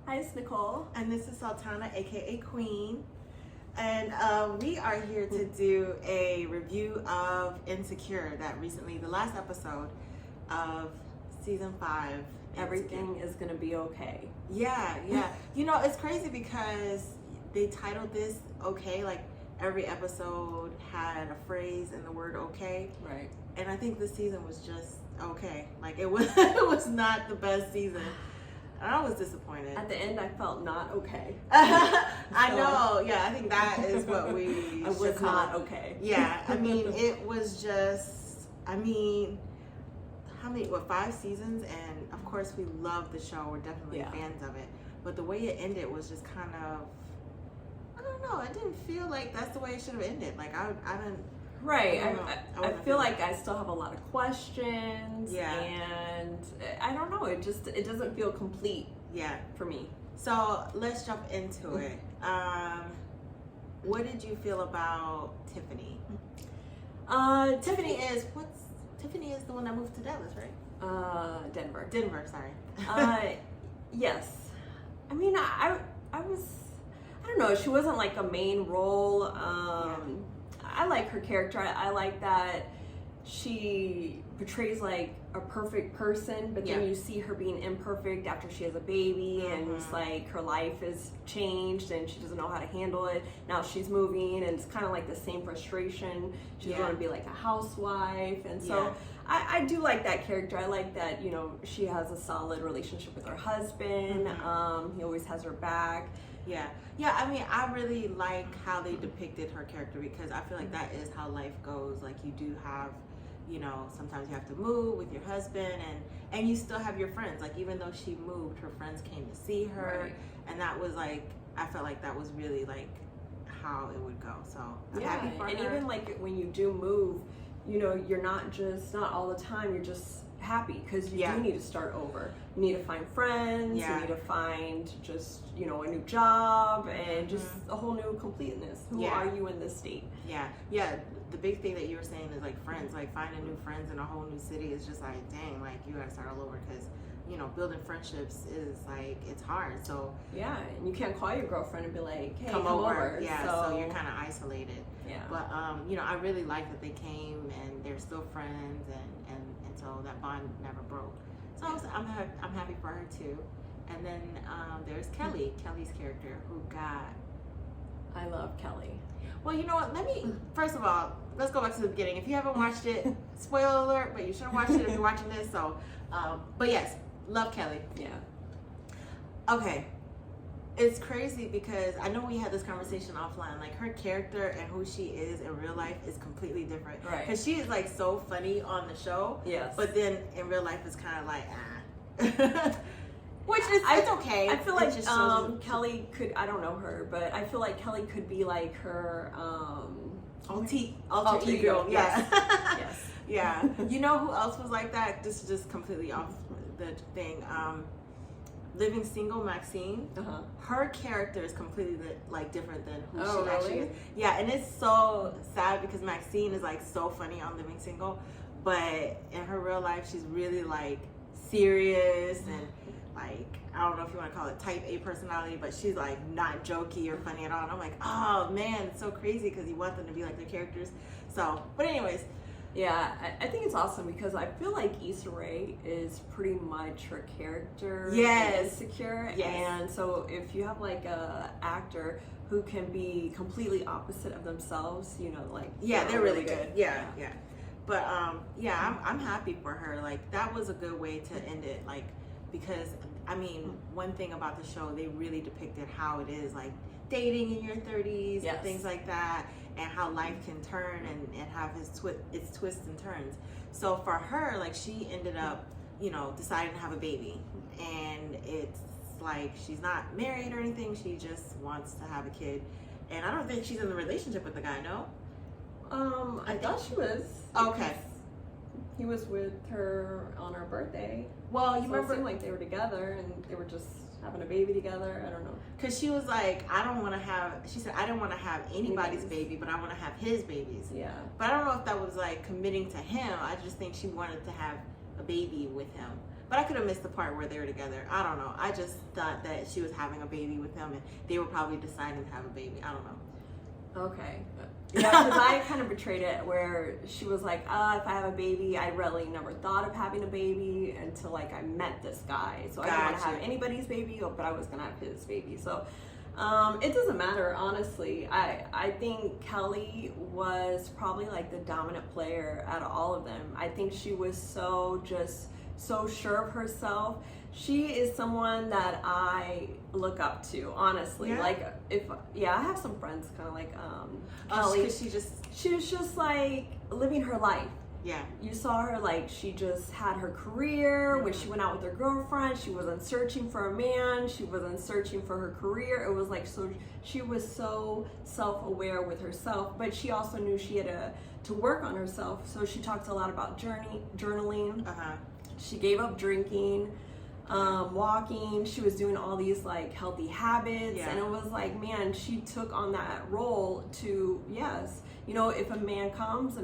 Hi, it's Nicole. And this is Sultana, aka Queen. And we are here to do a review of Insecure, that recently, the last episode of season 5. Everything is gonna be okay. Yeah. You know, it's crazy because they titled this okay, like every episode had a phrase in the word okay. Right. And I think this season was just okay. Like it was, it was not the best season. I was disappointed. At the end, I felt not okay. I know. Yeah, I think that is what we I was not okay. Yeah, I mean, it was just, I mean, how many, 5 seasons? And of course, we love the show. We're definitely fans of it. But the way it ended was just kind of, I don't know. It didn't feel like that's the way it should have ended. Like, I didn't. Right. I feel like I still have a lot of questions. Yeah. And I don't know. It doesn't feel complete. Yeah. For me. So let's jump into it. What did you feel about Tiffany? Tiffany is the one that moved to Dallas, right? Denver. Denver, sorry. Yes. I mean, I don't know. She wasn't like a main role. I like her character. I like that she portrays like a perfect person, but then you see her being imperfect after she has a baby, and it's like her life is changed and she doesn't know how to handle it. Now she's moving, and it's kind of like the same frustration. She's going to be like a housewife, and so I do like that character. I like that, you know, she has a solid relationship with her husband. He always has her back. Yeah, I mean, I really like how they depicted her character, because I feel like that is how life goes. Like, you do have, you know, sometimes you have to move with your husband, and you still have your friends. Like, even though she moved, her friends came to see her, and that was like, I felt like that was really like how it would go. So I'm happy for her. And even like when you do move, you know, you're not all the time, you're just happy because you do need to start over. You need to find friends, you need to find just, you know, a new job and just a whole new completeness. Who are you in this state? Yeah. The big thing that you were saying is like friends, like finding new friends in a whole new city is just like, dang, like you gotta start all over, because, you know, building friendships is like, it's hard. So and you can't call your girlfriend and be like, hey, come over. So you're kind of isolated. But you know, I really like that they came and they're still friends, and so that bond never broke. So I'm happy for her too. And then there's Kelly's character, who got. I love Kelly. Well, you know what? First of all, let's go back to the beginning. If you haven't watched it, spoiler alert, but you should have watched it if you're watching this. So, but yes, love Kelly. Yeah. Okay. It's crazy because I know we had this conversation offline. Like, her character and who she is in real life is completely different. Right. Because she is like so funny on the show. Yes. But then in real life, it's kind of like, Which is, it's okay. I feel like Kelly could, I don't know her, but I feel like Kelly could be like her alter ego. Yes. Yes. Yeah. You know who else was like that? This is just completely off the thing. Living Single, Maxine. Her character is completely different than who she actually is. Yeah, and it's so sad because Maxine is like so funny on Living Single, but in her real life, she's really like serious and like, I don't know if you want to call it type A personality, but she's like not jokey or funny at all. And I'm like, oh man, it's so crazy because you want them to be like their characters. So, but anyways. Yeah, I think it's awesome because I feel like Issa Rae is pretty much her character. Yes. Insecure. Yes. And so if you have like a actor who can be completely opposite of themselves, you know, like they're really good. Yeah. But I'm happy for her. Like, that was a good way to end it. Like, because I mean, one thing about the show, they really depicted how it is like dating in your 30s and things like that, and how life can turn and have its twists and turns. So for her, like, she ended up, you know, deciding to have a baby, and it's like she's not married or anything. She just wants to have a kid, and I don't think she's in a relationship with the guy. No. I thought she was. Okay. He was with her on her birthday. Well, you remember, it seemed like they were together and they were just having a baby together. I don't know. Because she was like, she said, I don't want to have anybody's baby, but I want to have his babies. Yeah. But I don't know if that was like committing to him. I just think she wanted to have a baby with him. But I could have missed the part where they were together. I don't know. I just thought that she was having a baby with him and they were probably deciding to have a baby. I don't know. Okay. Yeah, because I kind of betrayed it where she was like, if I have a baby, I really never thought of having a baby until like I met this guy. So I didn't want to have anybody's baby, but I was going to have his baby. So it doesn't matter, honestly. I think Kelly was probably like the dominant player out of all of them. I think she was so sure of herself. She is someone that I look up to, honestly. Yeah. Like I have some friends kind of like Kelly. She was just like living her life. Yeah. You saw her like she just had her career. When she went out with her girlfriend, she wasn't searching for a man. She wasn't searching for her career. It was like she was so self-aware with herself, but she also knew she had to work on herself. So she talked a lot about journaling. She gave up drinking, walking. She was doing all these like healthy habits, and it was like, man, she took on that role to if a man comes,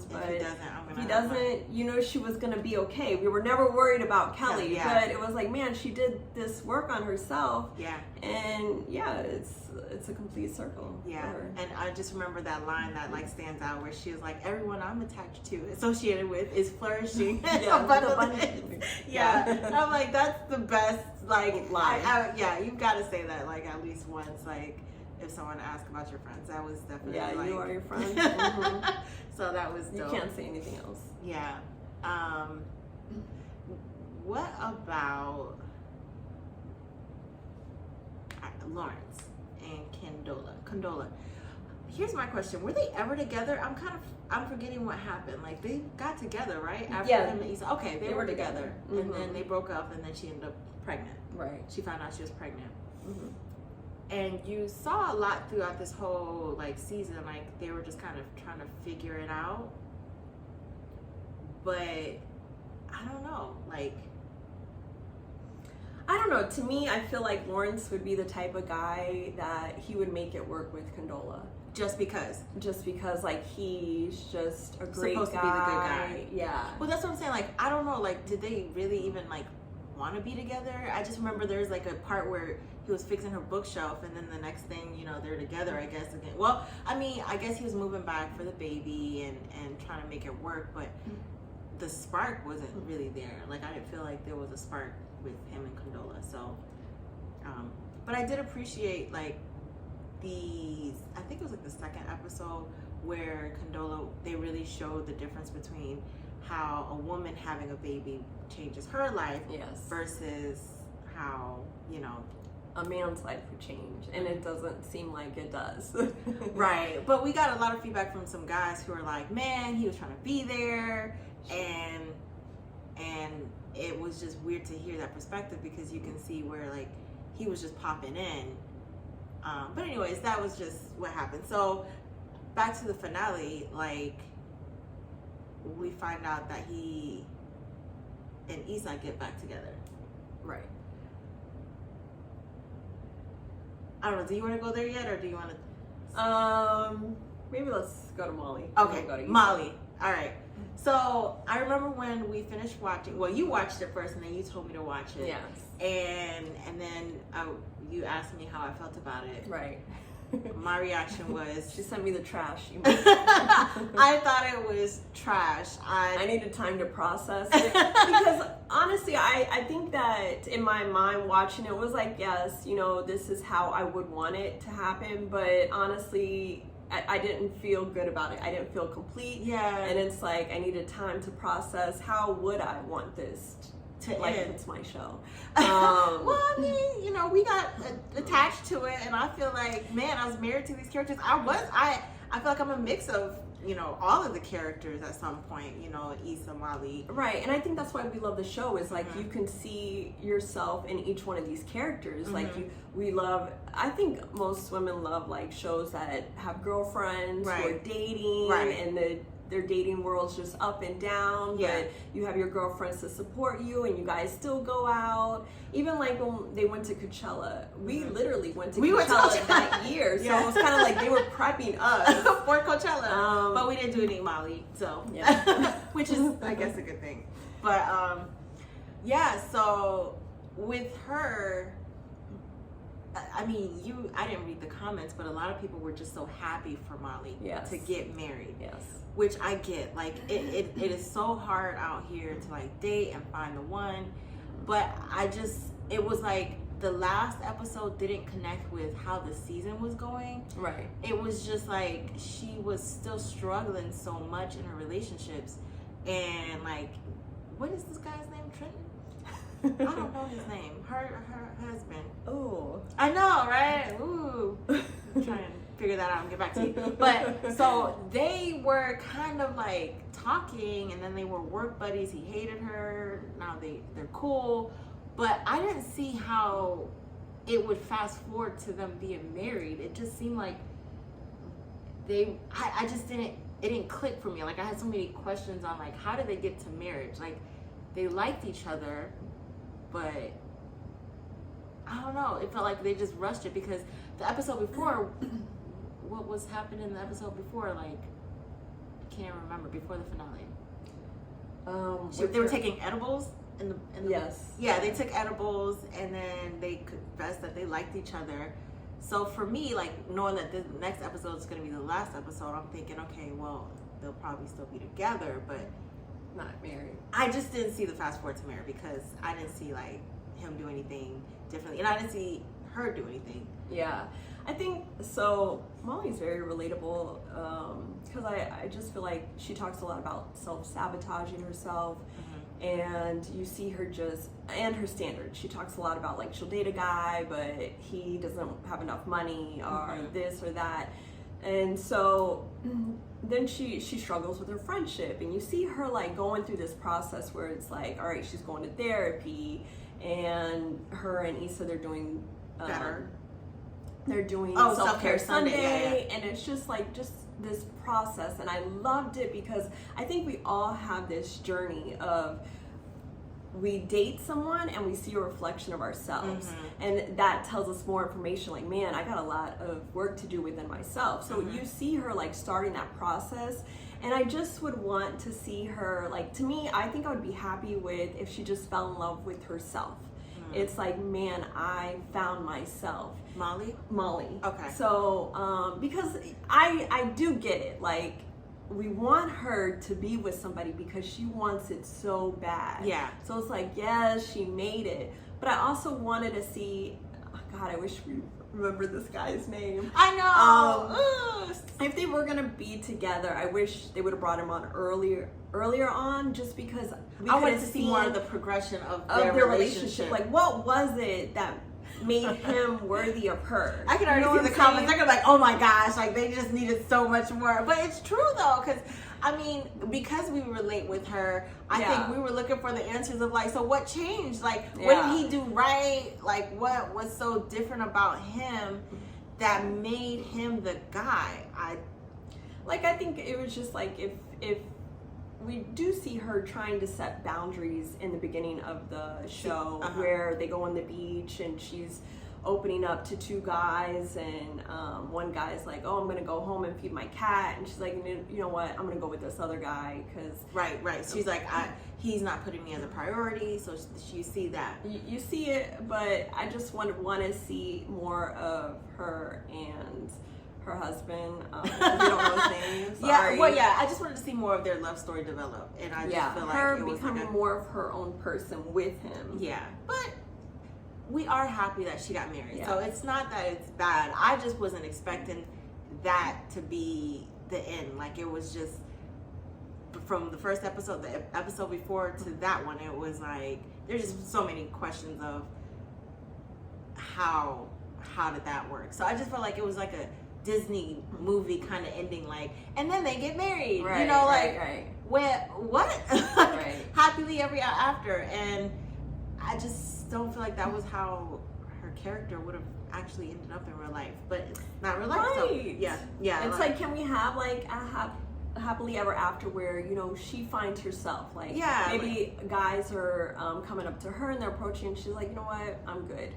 but if he doesn't, she was gonna be okay. We were never worried about Kelly, but it was like, man, she did this work on herself, and it's a complete circle. And I just remember that line that like stands out where she was like, everyone I'm attached to, associated with, is flourishing. And I'm like, that's the best like line. You've got to say that like at least once, like if someone asks about your friends. That was definitely like, you are your friend. So that was dope. You can't say anything else. What about Lawrence and Condola? Here's my question: were they ever together? I'm forgetting what happened. Like they got together, right? After him and Issa. Okay, they were together, and then they broke up, and then she ended up pregnant. Right. She found out she was pregnant. And you saw a lot throughout this whole like season, like they were just kind of trying to figure it out. But I don't know, like. I don't know. To me, I feel like Lawrence would be the type of guy that he would make it work with Condola. Just because, like he's just a great supposed guy. To be the good guy. Yeah. Well, that's what I'm saying. Like, I don't know. Like, did they really even like want to be together? I just remember there's like a part where he was fixing her bookshelf, and then the next thing they're together. I guess again. Well, I mean, I guess he was moving back for the baby and trying to make it work, but the spark wasn't really there. Like, I didn't feel like there was a spark with him and Condola. So, but I did appreciate like I think it was like the second episode where Condola, they really showed the difference between how a woman having a baby changes her life versus how a man's life would change, and it doesn't seem like it does. Right. But we got a lot of feedback from some guys who are like, man, he was trying to be there, and it was just weird to hear that perspective, because you can see where like he was just popping in. But anyways, that was just what happened. So back to the finale, like we find out that he and Issa get back together. Right. I don't know. Do you want to go there yet, or do you want to? Maybe let's go to Molly. Okay, go to Molly. All right. So I remember when we finished watching. Well, you watched it first, and then you told me to watch it. Yes. And then you asked me how I felt about it. Right. My reaction was, she sent me the trash. I thought it was trash. I needed time to process it, because honestly, I think that in my mind watching it was like, yes, this is how I would want it to happen, but honestly, I didn't feel good about it. I didn't feel complete. Yeah. And it's like I needed time to process. How would I want this to like end? It's my show. Well, I mean, we got attached to it, and I feel like, man, I was married to these characters. I feel like I'm a mix of all of the characters at some point. Issa, Molly. Right, and I think that's why we love the show. Is like you can see yourself in each one of these characters. Like we love. I think most women love like shows that have girlfriends who are dating, and their dating world's just up and down, but you have your girlfriends to support you, and you guys still go out. Even like when they went to Coachella, we literally went to Coachella that year, so it was kind of like they were prepping us for Coachella, but we didn't do any Molly, so which is I guess a good thing. But Yeah, so with her, I mean, I didn't read the comments, but a lot of people were just so happy for Molly to get married. Yes. Which I get. Like, it is so hard out here to, like, date and find the one. But it was like the last episode didn't connect with how the season was going. Right. It was just like she was still struggling so much in her relationships. And, like, what is this guy's name? Trenton? I don't know his name. Her husband. Oh. I know, right? Ooh. I'm trying to figure that out and get back to you. But so they were kind of like talking, and then they were work buddies. He hated her. Now they're cool. But I didn't see how it would fast forward to them being married. It just seemed like I just didn't, it didn't click for me. Like, I had so many questions on, like, how did they get to marriage? Like, they liked each other, but I don't know. It felt like they just rushed it, because the episode before, what was happening in the episode before? Like, I can't remember, before the finale. They were taking edibles in the yes. Yeah, they took edibles, and then they confessed that they liked each other. So for me, like, knowing that the next episode is going to be the last episode, I'm thinking, okay, well, they'll probably still be together, but not married. I just didn't see the fast forward to marriage, because I didn't see, like, him do anything differently, and I didn't see her do anything. Yeah, I think so. Molly's very relatable, because I just feel like she talks a lot about self-sabotaging herself. And you see her and her standards. She talks a lot about, like, she'll date a guy, but he doesn't have enough money, or this or that. And so then she struggles with her friendship, and you see her, like, going through this process where it's like, all right, she's going to therapy, and her and Issa, they're doing better. They're doing Self-Care Sunday, and it's just like this process, and I loved it, because I think we all have this journey of, we date someone and we see a reflection of ourselves, and that tells us more information, like, man, I got a lot of work to do within myself. So you see her, like, starting that process, and I just would want to see her, like, to me, I think I would be happy with if she just fell in love with herself. It's like, man, I found myself. Molly? Okay. So, because I do get it. Like, we want her to be with somebody because she wants it so bad. Yeah. So it's like, yes, she made it. But I also wanted to see, oh God, I wish we remember this guy's name. I know. If they were gonna be together, I wish they would have brought him on earlier on, just because I wanted to see more of the progression of their relationship. Like, what was it that made him worthy of her? I can already see the comments. They're gonna be like, oh my gosh, like, they just needed so much more. But it's true though, because I mean, because we relate with her, I think we were looking for the answers of, like, so what changed? Like, what did he do right? Like, what was so different about him that made him the guy? I think it was just like, if we do see her trying to set boundaries in the beginning of the show, where they go on the beach and she's opening up to two guys, and one guy's like, oh, I'm gonna go home and feed my cat, and she's like, you know what, I'm gonna go with this other guy, because right. So she's like, he's not putting me as a priority. So you see that, you see it, but I just want to see more of her and her husband. We don't know his name. Sorry. I just wanted to see more of their love story develop, and I just feel like her it was becoming like more of her own person with him. Yeah, but we are happy that she got married. So it's not that it's bad. I just wasn't expecting that to be the end. Like, it was just, from the first episode, the episode before, to that one, it was like, there's just so many questions of how did that work. So I just felt like it was like a Disney movie kind of ending, like, and then they get married, right, you know, like, right. what? Right. Happily ever after. And I just don't feel like that was how her character would have actually ended up in real life, but it's not real life. Right. So, yeah. It's like, can we have, like, a happily ever after where, you know, she finds herself, like, maybe guys are coming up to her and they're approaching, and she's like, you know what, I'm good.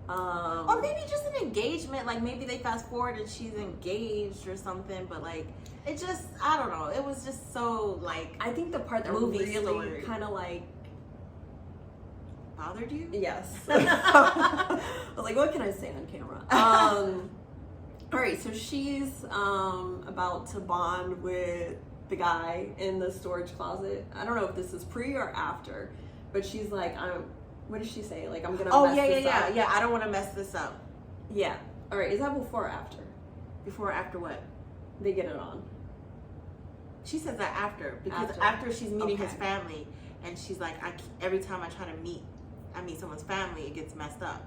Or maybe just an engagement, like, maybe they fast forward and she's engaged or something, but, like, it just, I don't know, it was just so, like, I think the part that movie really story kind of, like, bothered you? Yes. I was like, what can I say on camera? All right, so she's about to bond with the guy in the storage closet. I don't know if this is pre or after, but she's like, what did she say? Like, I'm gonna mess this up. Yeah. I don't want to mess this up. Yeah. All right, is that before or after? Before or after what? They get it on. She says that after, because after she's meeting his family, and she's like, every time I try to meet someone's family, it gets messed up.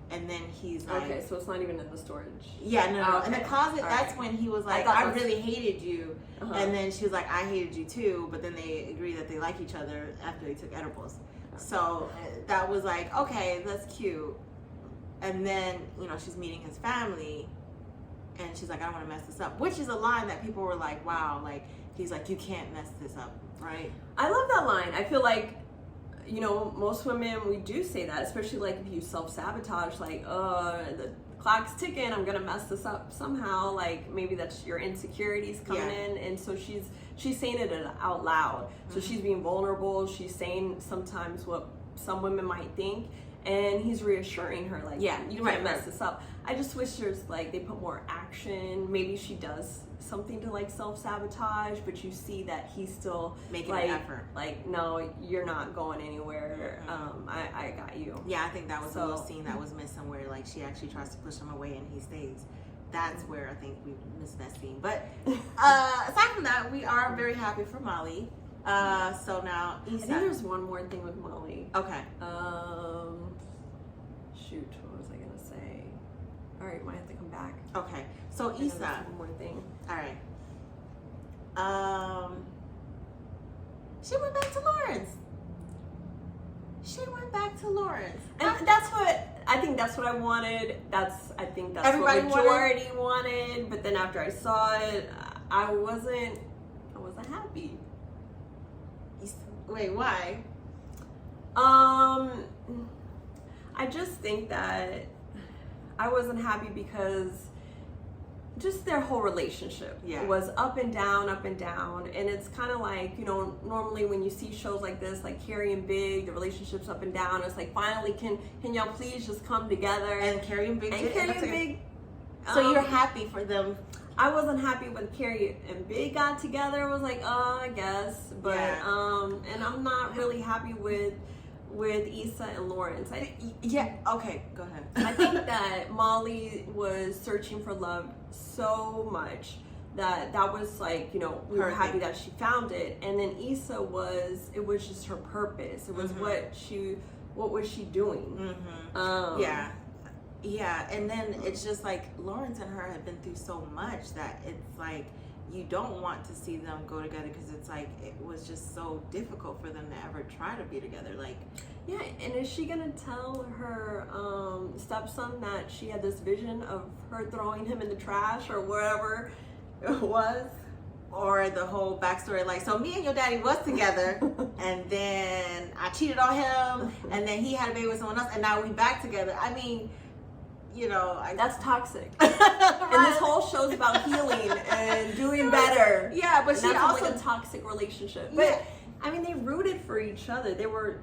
And then he's like, okay, so it's not even in the storage. Yeah, no. Okay. In the closet, all that's right. when he was like, I really hated you. And then she was like, I hated you too. But then they agree that they like each other after they took edibles. So that was like, okay, that's cute. And then, you know, she's meeting his family, and she's like, I don't want to mess this up, which is a line that people were like, wow, like, he's like, you can't mess this up, right? I love that line. I feel like, you know, most women, we do say that, especially like if you self-sabotage, like, the clock's ticking, I'm gonna mess this up somehow. Like, maybe that's your insecurities coming in, and so she's saying it out loud. So she's being vulnerable. She's saying sometimes what some women might think, and he's reassuring her, like, you can't mess this up. I just wish there's like they put more action. Maybe she does something to like self-sabotage, but you see that he's still making like, an effort. Like, no, you're not going anywhere. I got you. Yeah, I think that was a little scene that was missing, where like she actually tries to push him away and he stays. That's where I think we missed that scene. But aside from that, we are very happy for Molly. So now Issa. I think there's one more thing with Molly. Okay. Shoot, what was I gonna say? All right, might have to come back. Okay. So Issa. One more thing. All right. She went back to Lawrence. And that's what I think. That's what I wanted. I think that's Everybody what majority wanted. But then after I saw it, I wasn't happy. Wait, why? I just think that I wasn't happy because just their whole relationship was up and down, and it's kind of like, you know, normally when you see shows like this, like Carrie and Big, the relationship's up and down. It's like, finally, can y'all please just come together? And Carrie and Big. So you're happy for them? I wasn't happy when Carrie and Big got together. I was like, I guess, but and I'm not really happy with Issa and Lawrence. Okay, go ahead. I think that Molly was searching for love so much that was like, you know, we were happy that she found it. And then Issa it was just her purpose. It was what was she doing? Yeah, and then it's just like Lawrence and her had been through so much that it's like you don't want to see them go together, because it's like it was just so difficult for them to ever try to be together. Like, yeah, and is she gonna tell her stepson that she had this vision of her throwing him in the trash or wherever it was? Or the whole backstory, like, so me and your daddy was together, and then I cheated on him, and then he had a baby with someone else, and now we back together. I mean, you know, that's toxic. Right. And this whole show's about healing and doing better. Yeah, but she also like a toxic relationship. But I mean, they rooted for each other. They were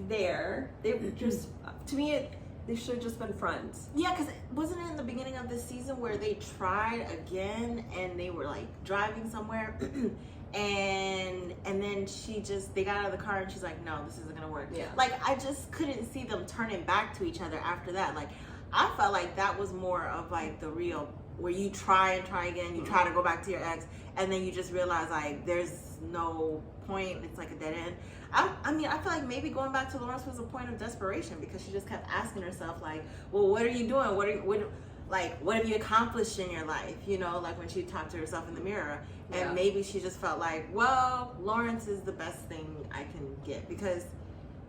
there. They were just, to me, they should have just been friends. Yeah, because wasn't it in the beginning of this season where they tried again and they were like driving somewhere, and then they got out of the car and she's like, no, this isn't gonna work. Yeah. Like, I just couldn't see them turning back to each other after that. Like, I felt like that was more of like the real, where you try and try again, you try to go back to your ex, and then you just realize like there's no point, it's like a dead end. I mean, I feel like maybe going back to Lawrence was a point of desperation, because she just kept asking herself like, well, what are you doing? What have you accomplished in your life? You know, like when she talked to herself in the mirror, and maybe she just felt like, well, Lawrence is the best thing I can get, because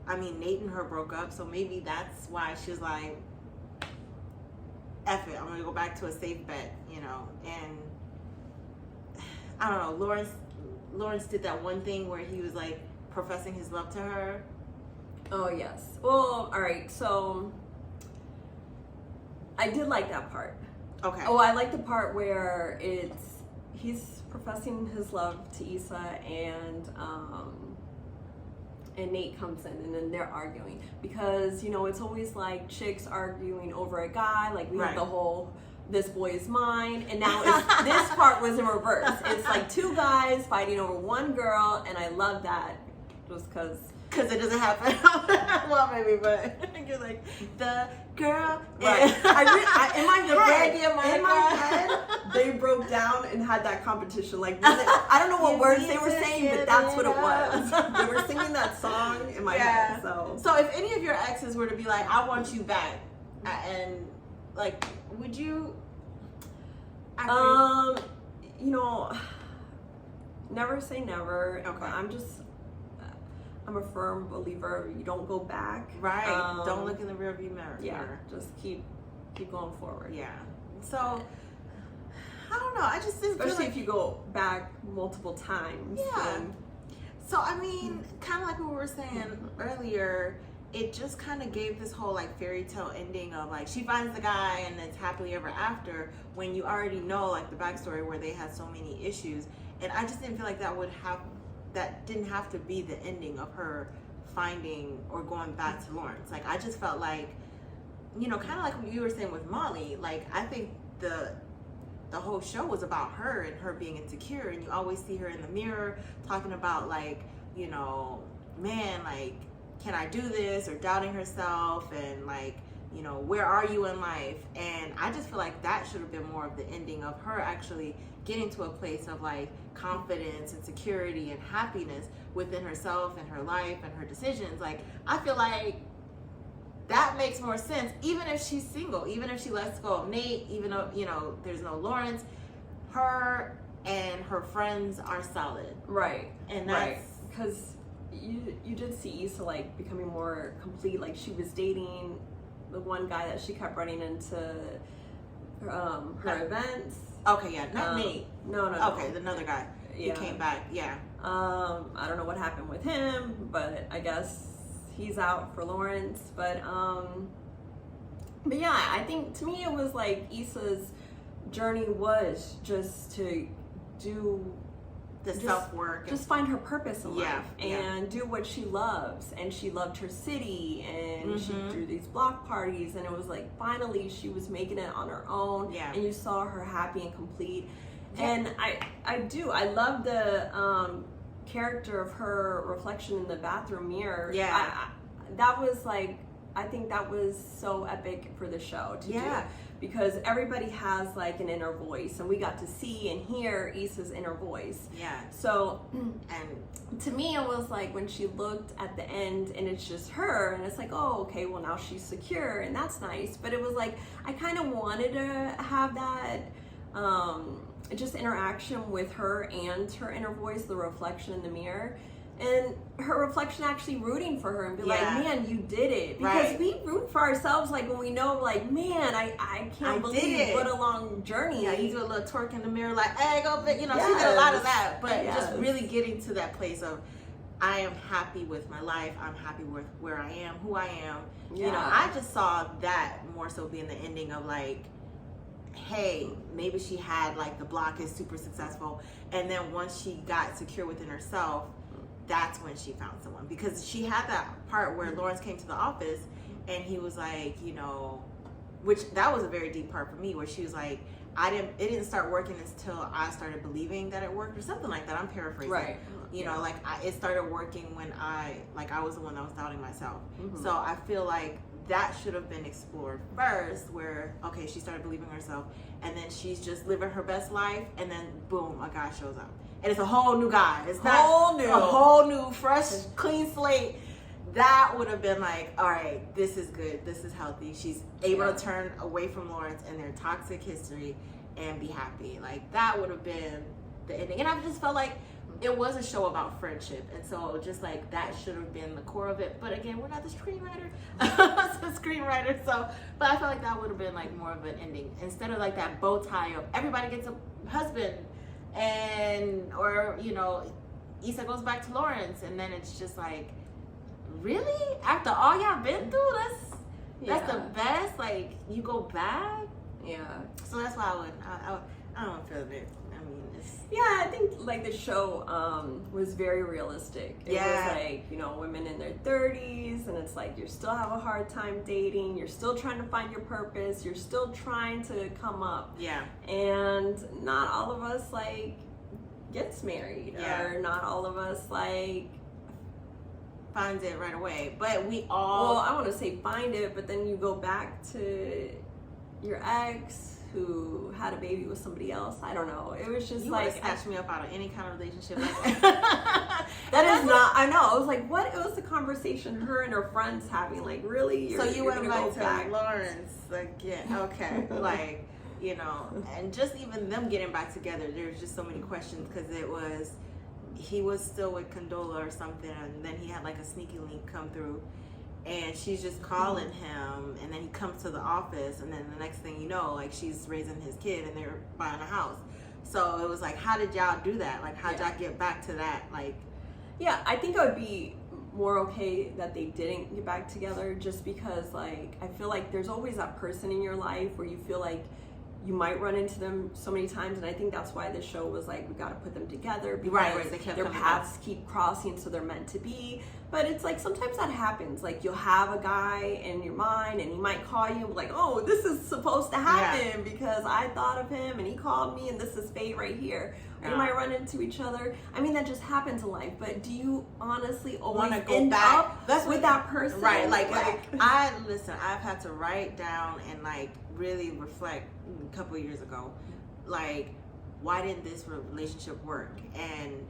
I mean, Nate and her broke up, so maybe that's why she's like, F it, I'm gonna go back to a safe bet, you know. And I don't know, Lawrence did that one thing where he was like professing his love to her. Oh yes. Well, all right, so I did like that part. Okay. Oh, I like the part where he's professing his love to Issa, and and Nate comes in, and then they're arguing because, you know, it's always like chicks arguing over a guy. Like we have the whole "this boy is mine," and now this part was in reverse. It's like two guys fighting over one girl, and I love that just because it doesn't happen. Well, maybe, but you're like the girl. Right. In my head, they broke down and had that competition. Like, I don't know what words they were saying, but that's what it was. They were singing that song in my head. So if any of your exes were to be like, "I want you back," and like, would you? You know, never say never. Okay. I'm a firm believer. You don't go back. Right. Don't look in the rearview mirror. Yeah. Just keep going forward. Yeah. So I don't know. I just didn't especially feel like, if you go back multiple times. Yeah. So I mean, kind of like what we were saying earlier, it just kind of gave this whole like fairy tale ending of like she finds the guy and it's happily ever after when you already know like the backstory where they had so many issues, and I just didn't feel like that didn't have to be the ending of her finding or going back to Lawrence. Like I just felt like, you know, kind of like what you were saying with Molly, like I think the whole show was about her and her being insecure, and you always see her in the mirror talking about like, you know, man, like, can I do this, or doubting herself, and like, you know, where are you in life? And I just feel like that should have been more of the ending of her actually getting to a place of like confidence and security and happiness within herself and her life and her decisions. Like I feel like that makes more sense, even if she's single, even if she lets go of Nate, even though, you know, there's no Lawrence, her and her friends are solid. Right. And that's because you did see Issa like becoming more complete. Like she was dating the one guy that she kept running into her events. Okay, yeah, not Nate. No. Okay, another guy. Yeah. He came back, yeah. I don't know what happened with him, but I guess he's out for Lawrence. But yeah, I think to me it was like Issa's journey was just to do the self-work, just find her purpose in life and do what she loves. And she loved her city, and she threw these block parties, and it was like finally she was making it on her own, and you saw her happy and complete. And I love the character of her reflection in the bathroom mirror. That was like, I think that was so epic for the show to do, because everybody has like an inner voice, and we got to see and hear Issa's inner voice. So, and to me, it was like when she looked at the end and it's just her, and it's like, oh, okay, well now she's secure, and that's nice. But it was like, I kind of wanted to have that just interaction with her and her inner voice, the reflection in the mirror. And her reflection actually rooting for her and be like, man, you did it. Because we root for ourselves, like when we know, like, man, I can't believe what a long journey. Yeah, you do a little twerk in the mirror, like, hey, go, you know, she did a lot of that. But just really getting to that place of, I am happy with my life. I'm happy with where I am, who I am. You know, I just saw that more so being the ending of like, hey, maybe she had like the block is super successful. And then once she got secure within herself, that's when she found someone. Because she had that part where Lawrence came to the office and he was like, you know, which that was a very deep part for me, where she was like, it didn't start working until I started believing that it worked, or something like that. I'm paraphrasing. You know, like it started working when I was the one that was doubting myself. So I feel like that should have been explored first, where, okay, she started believing in herself, and then she's just living her best life, and then boom, a guy shows up. And it's a whole new guy. It's not a whole new, fresh, clean slate. That would have been like, all right, this is good. This is healthy. She's able to turn away from Lawrence and their toxic history and be happy. Like, that would have been the ending. And I just felt like it was a show about friendship. And so just like that should have been the core of it. But again, we're not the screenwriter. So, but I felt like that would have been like more of an ending. Instead of like that bow tie of everybody gets a husband, and or, you know, Issa goes back to Lawrence, and then it's just like, really, after all y'all been through, that's the best, like, you go back. So that's why I don't feel it. mean, it's... Yeah, I think like the show was very realistic. It was like, you know, women in their 30s, and it's like you still have a hard time dating, you're still trying to find your purpose, you're still trying to come up. Yeah. And not all of us like gets married, or not all of us like finds it right away. But we all... Well, I want to say find it, but then you go back to your ex who had a baby with somebody else. I don't know. It was just you like... You snatched me up out of any kind of relationship like that. That is not... I know. I was like, what? It was the conversation her and her friends having. Like, really? So you went go back to Lawrence again. Okay. Like, you know, and just even them getting back together, there's just so many questions, because it was... He was still with Condola or something, and then he had like a sneaky link come through, and she's just calling him, and then he comes to the office, and then the next thing you know, like, she's raising his kid and they're buying a house. So it was like, how did y'all do that? Like, how'd y'all get back to that? Like, yeah, I think I would be more okay that they didn't get back together, just because, like, I feel like there's always that person in your life where you feel like you might run into them so many times, and I think that's why the show was like, we got to put them together, because they kept their paths keep crossing, so they're meant to be. But it's like, sometimes that happens. Like, you'll have a guy in your mind, and he might call you like, oh, this is supposed to happen because I thought of him and he called me, and this is fate right here. Or you might run into each other. I mean, that just happens in life. But do you honestly always end up with that person? Right. Like I've had to write down and like really reflect a couple of years ago, like, why didn't this relationship work? And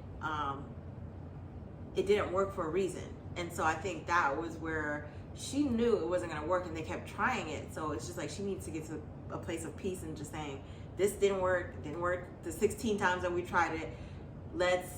it didn't work for a reason. And so I think that was where she knew it wasn't going to work, and they kept trying it. So it's just like, she needs to get to a place of peace and just saying, this didn't work the 16 times that we tried it, let's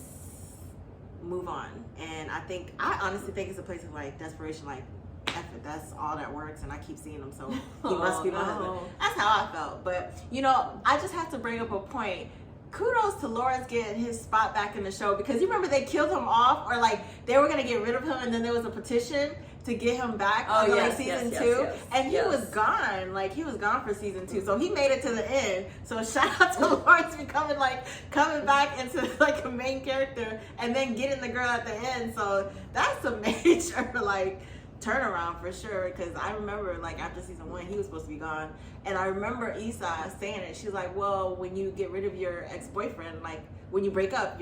move on. And I honestly think it's a place of like desperation, like, F it, that's all that works, and I keep seeing him, so he must be my husband. That's how I felt. But, you know, I just have to bring up a point. Kudos to Lawrence getting his spot back in the show, because you remember they killed him off, or like they were gonna get rid of him, and then there was a petition to get him back for season 2, and he was gone. Like, he was gone for season 2, so he made it to the end. So shout out to Lawrence for coming back into like a main character, and then getting the girl at the end. So that's a major like turnaround for sure, because I remember like after season 1 he was supposed to be gone, and I remember Issa saying it. She's like, well, when you get rid of your ex-boyfriend, like when you break up,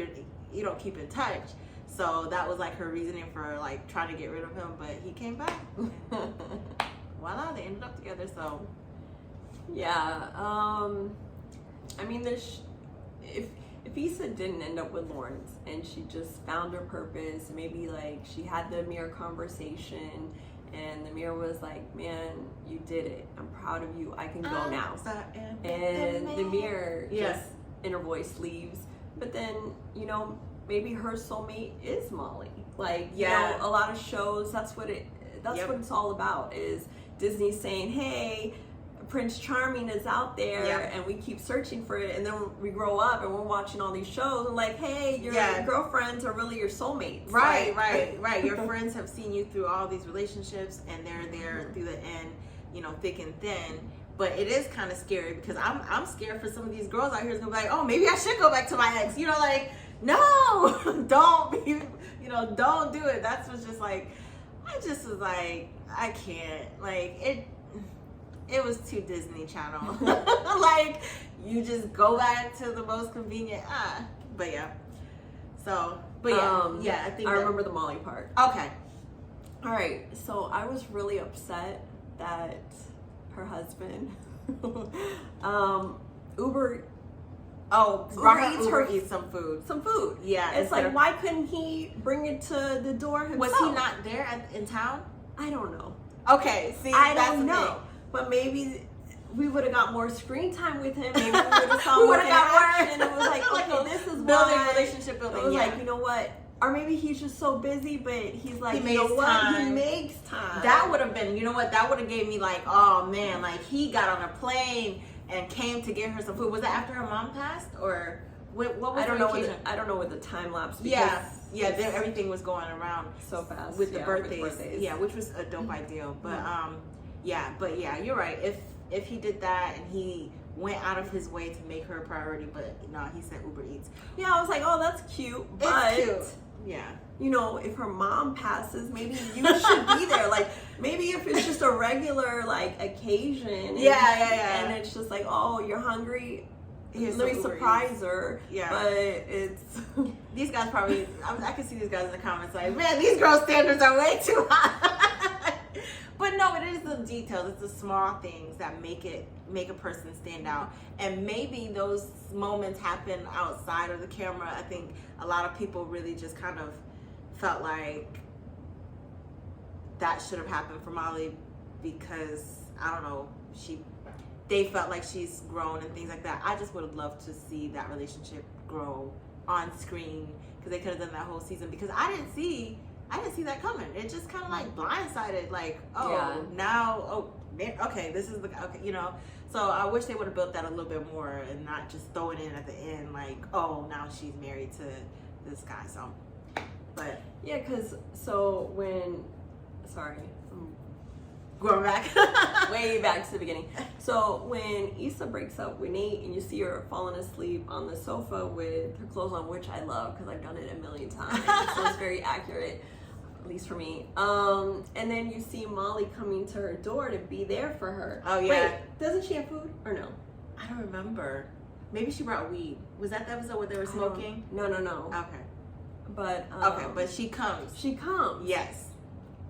you don't keep in touch. So that was like her reasoning for like trying to get rid of him, but he came back. Voila, they ended up together. So yeah, I mean, if Issa didn't end up with Lawrence and she just found her purpose, maybe like she had the mirror conversation, and the mirror was like, man, you did it, I'm proud of you, I can go now. And the mirror just in her voice leaves. But then, you know, maybe her soulmate is Molly. Like, you know, a lot of shows, that's what it's all about, is Disney saying, hey, Prince Charming is out there, and we keep searching for it, and then we grow up and we're watching all these shows and like, hey, your girlfriends are really your soulmates. Right. Your friends have seen you through all these relationships, and they're there through the end, you know, thick and thin. But it is kind of scary, because I'm scared for some of these girls out here is gonna be like, oh, maybe I should go back to my ex. You know, like, no, don't be, you know, don't do it. That's what's just like, I just was like, I can't, like, it was too Disney Channel. Like, you just go back to the most convenient. But yeah. So, but yeah, I think I remember the Molly part. Okay. All right. So I was really upset that her husband Uber eats some food. Yeah. It's like, why couldn't he bring it to the door himself? Was he not there in town? I don't know. Okay. See, I don't know. But maybe we would have got more screen time with him. Maybe we would have saw more interaction. It was like, okay, this is building relationship building. It was like, you know what? Or maybe he's just so busy, but he's like, he makes time. He makes time. That would have been, you know what? That would have gave me like, oh man, like he got on a plane and came to get her some food. Was that after her mom passed, or what was I don't know. I don't know what the time lapse. Yeah. Everything was going around so fast with the birthdays. Yeah, which was a dope idea. But but you're right. If he did that and he went out of his way to make her a priority, but no, he sent Uber Eats. Yeah, I was like, oh, that's cute, but It's cute. Yeah. you know, if her mom passes, maybe you should be there. Like, maybe if it's just a regular, like, occasion. And, Yeah. And it's just like, oh, you're hungry. Here's Let me some Uber surprise Eats. her. Yeah. But it's... These guys probably, I can see these guys in the comments like, man, these girls' standards are way too high. But no, it is the details. It's the small things that make a person stand out. And maybe those moments happen outside of the camera. I think a lot of people really just kind of felt like that should have happened for Molly because, I don't know, they felt like she's grown and things like that. I just would have loved to see that relationship grow on screen because they could have done that whole season, because I didn't see that coming. It just kind of like blindsided, like, okay, this is the, okay, you know. So I wish they would have built that a little bit more and not just throw it in at the end, like, oh, now she's married to this guy. So, but Yeah, because, so when, sorry, going back way back to the beginning. So when Issa breaks up with Nate and you see her falling asleep on the sofa with her clothes on, which I love because I've done it a million times, so it's very accurate, at least for me. And then you see Molly coming to her door to be there for her. Oh, yeah. Wait, doesn't she have food or no? I don't remember. Maybe she brought weed. Was that the episode where they were smoking? No. Okay. But Okay, but she comes. She comes. Yes.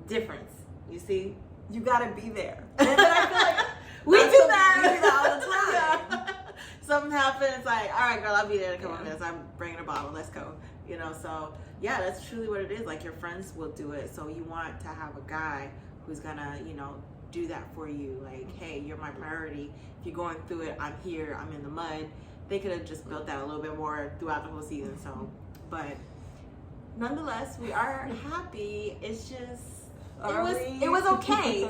Difference. You see? You gotta be there. And then I feel like we do that. We do that all the time. Yeah. Something happens, like, all right, girl, I'll be there in a couple minutes. I'm bringing a bottle. Let's go. You know, so yeah, that's truly what it is. Like, your friends will do it. So you want to have a guy who's gonna, you know, do that for you. Like, hey, you're my priority. If you're going through it, I'm here. I'm in the mud. They could have just built that a little bit more throughout the whole season. So, but nonetheless, we are happy. It's just. It was okay.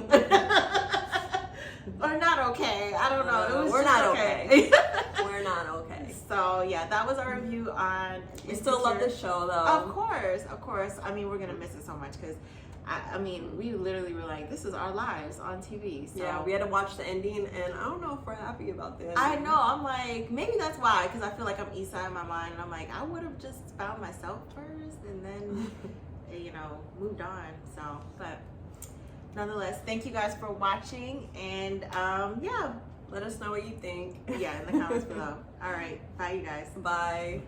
Or not okay. I don't know. We're not okay. We're not okay. So yeah, that was our review on. We still love the show though. Of course. I mean, we're gonna miss it so much because, I mean, we literally were like, this is our lives on TV. So. Yeah, we had to watch the ending, and I don't know if we're happy about the ending. I know. I'm like, maybe that's why, because I feel like I'm East Side in my mind, and I'm like, I would have just found myself first, and then. You know, moved on. So, but nonetheless, thank you guys for watching, and yeah, let us know what you think. Yeah, in the comments below. All right, bye, you guys. Bye.